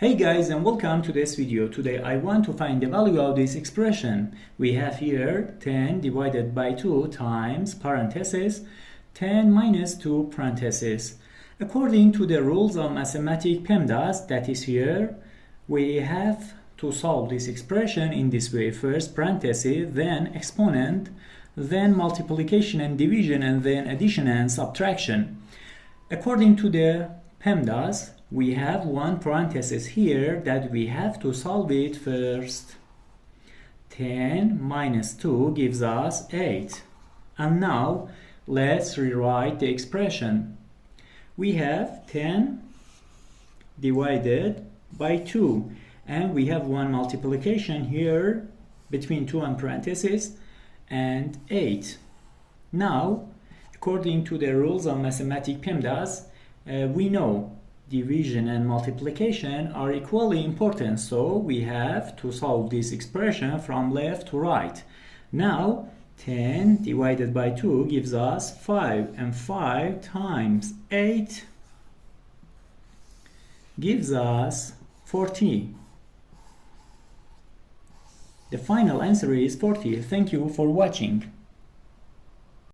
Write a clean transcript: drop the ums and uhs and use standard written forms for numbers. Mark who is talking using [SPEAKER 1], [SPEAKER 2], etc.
[SPEAKER 1] Hey guys, and welcome to this video. Today I want to find the value of this expression. We have here 10 divided by 2 times parenthesis 10 minus 2 parenthesis. According to the rules of mathematics PEMDAS, that is here, we have to solve this expression in this way. First parenthesis, then exponent, then multiplication and division, and then addition and subtraction. According to the PEMDAS, we have one parenthesis here that we have to solve it first. 10 minus 2 gives us 8. And now let's rewrite the expression. We have 10 divided by 2, and we have one multiplication here between 2 and parentheses and 8. Now, according to the rules of mathematics PEMDAS, we know division and multiplication are equally important, so we have to solve this expression from left to right. Now 10 divided by 2 gives us 5, and 5 times 8 gives us 40. The final answer is 40. Thank you for watching.